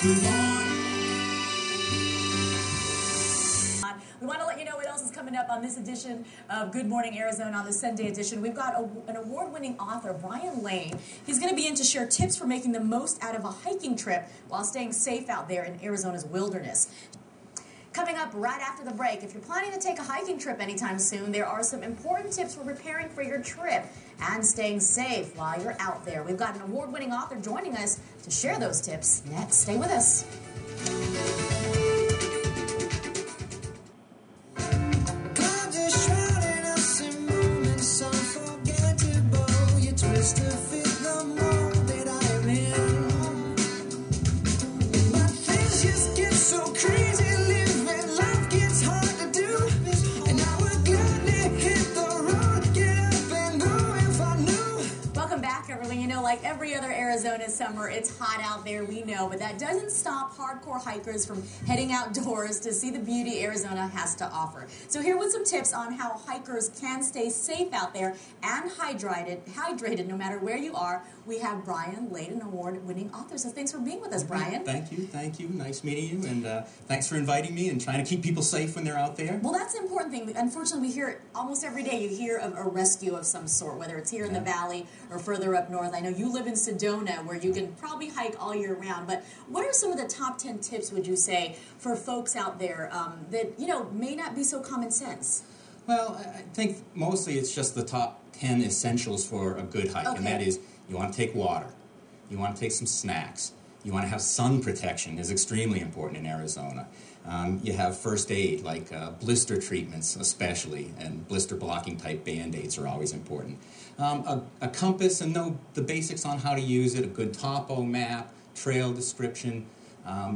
We want to let you know what else is coming up on this edition of Good Morning Arizona, on the Sunday edition. We've got an award-winning author, Brian Lane. He's going to be in to share tips for making the most out of a hiking trip while staying safe out there in Arizona's wilderness. Coming up right after the break, if you're planning to take a hiking trip anytime soon, there are some important tips for preparing for your trip and staying safe while you're out there. We've got an award-winning author joining us to share those tips next. Stay with us. Like every other Arizona summer, it's hot out there, we know, but that doesn't stop hardcore hikers from heading outdoors to see the beauty Arizona has to offer. So here with some tips on how hikers can stay safe out there and hydrated no matter where you are. We have Brian Lane, an award-winning author. So thanks for being with us, Brian. Thank you. Nice meeting you, and thanks for inviting me and trying to keep people safe when they're out there. Well, that's the important thing. Unfortunately, we hear it almost every day. You hear of a rescue of some sort, whether it's here in the valley or further up north. I know you live in Sedona, where you can probably hike all year round, but what are some of the top 10 tips, would you say, for folks out there that, may not be so common sense? Well, I think mostly it's just the top 10 essentials for a good hike, and that is you want to take water, you want to take some snacks, you want to have sun protection is extremely important in Arizona. You have first aid, like blister treatments especially, and blister blocking type Band-Aids are always important. A compass and know the basics on how to use it, a good topo map, trail description,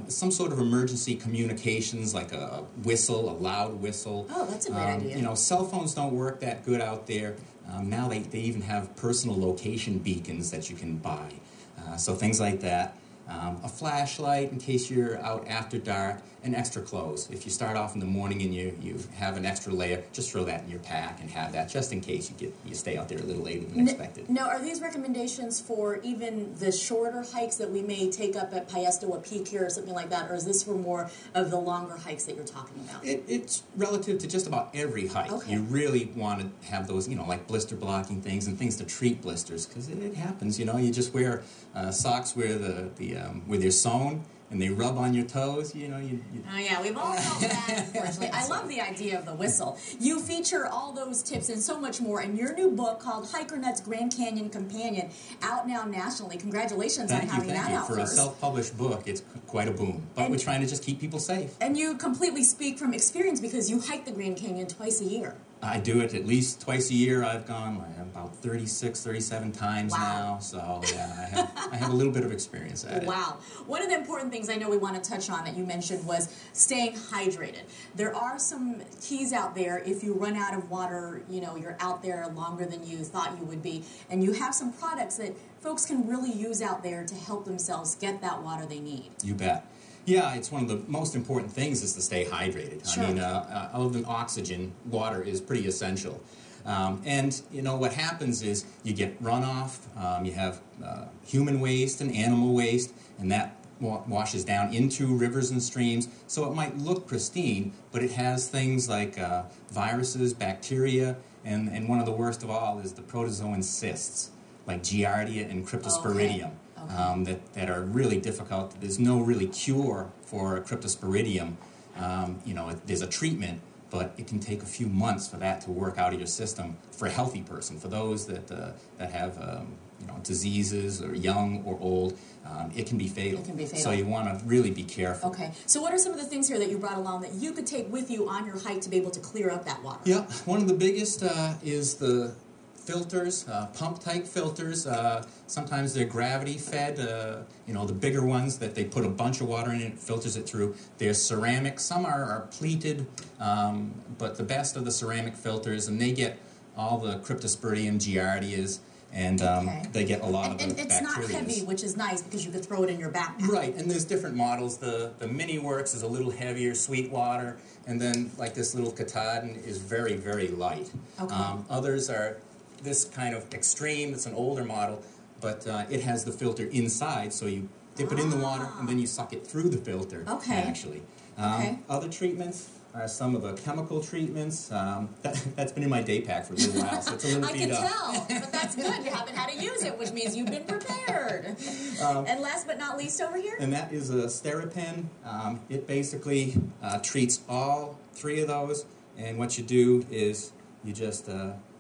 some sort of emergency communications like a whistle, a loud whistle. Oh, that's a great idea. Cell phones don't work that good out there. Now they even have personal location beacons that you can buy. So things like that. A flashlight in case you're out after dark, and extra clothes. If you start off in the morning and you have an extra layer, just throw that in your pack and have that just in case you stay out there a little later than expected. Now, are these recommendations for even the shorter hikes that we may take up at Payestoa Peak here or something like that, or is this for more of the longer hikes that you're talking about? It's relative to just about every hike. Okay. You really want to have those, like blister blocking things and things to treat blisters, because it happens. You just wear socks where where they're sewn and they rub on your toes. Oh yeah, we've all felt that, unfortunately. I love the idea of the whistle. You feature all those tips and so much more in your new book called Hiker Nuts Grand Canyon Companion, out now nationally. Congratulations on having that out first. For a self-published book, it's quite a boom. But we're trying to just keep people safe. And you completely speak from experience because you hike the Grand Canyon twice a year. I do it at least twice a year. I've gone about 36, 37 times now. So, yeah, I have a little bit of experience at it. Wow. One of the important things I know we want to touch on that you mentioned was staying hydrated. There are some keys out there if you run out of water, you're out there longer than you thought you would be, and you have some products that folks can really use out there to help themselves get that water they need. You bet. Yeah, it's one of the most important things is to stay hydrated. Sure. I mean, other than oxygen, water is pretty essential. And, what happens is you get runoff, you have human waste and animal waste, and that washes down into rivers and streams. So it might look pristine, but it has things like viruses, bacteria, and one of the worst of all is the protozoan cysts, like Giardia and Cryptosporidium. Okay. That are really difficult. There's no really cure for Cryptosporidium. There's a treatment, but it can take a few months for that to work out of your system for a healthy person. For those that have diseases or young or old, it can be fatal. It can be fatal. So you want to really be careful. Okay. So what are some of the things here that you brought along that you could take with you on your hike to be able to clear up that water? Yeah, one of the biggest is the filters, pump-type filters. Sometimes they're gravity-fed. The bigger ones that they put a bunch of water in and it filters it through. They're ceramic. Some are pleated, but the best are the ceramic filters, and they get all the Cryptosporidium, Giardias, and they get a lot of the bacteria. And it's not heavy, which is nice because you could throw it in your backpack. Right, and there's different models. The Mini Works is a little heavier, sweet water, and then like this little Katahdin is very, very light. Okay. Others are this kind of extreme. It's an older model, but it has the filter inside, so you dip it in the water, and then you suck it through the filter, actually. Other treatments are some of the chemical treatments. That's been in my day pack for a little while, so it's a little beat up. I can tell, but that's good. You haven't had to use it, which means you've been prepared. And last but not least over here? And that is a Sterapen. It basically treats all three of those, and what you do is you just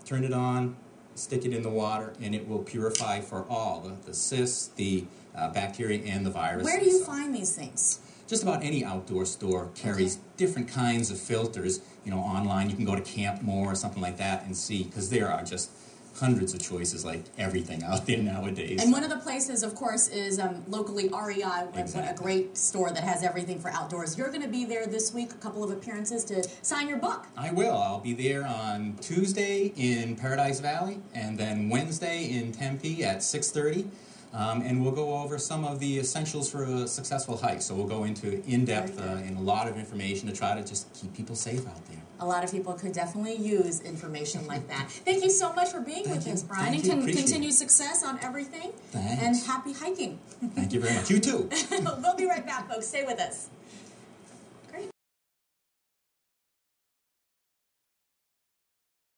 turn it on, stick it in the water, and it will purify for all the cysts, the bacteria, and the viruses. Where do you find these things? Just about any outdoor store carries different kinds of filters. You know, online you can go to Camp More or something like that and see, because there are just hundreds of choices like everything out there nowadays. And one of the places, of course, is locally REI, a great store that has everything for outdoors. You're going to be there this week, a couple of appearances to sign your book. I will. I'll be there on Tuesday in Paradise Valley, and then Wednesday in Tempe at 6:30. And we'll go over some of the essentials for a successful hike. So we'll go into in-depth and a lot of information to try to just keep people safe out there. A lot of people could definitely use information like that. Thank you so much for being with us, Brian. Thank and you. continued success on everything. Thanks. And happy hiking. Thank you very much. You too. We'll be right back, folks. Stay with us.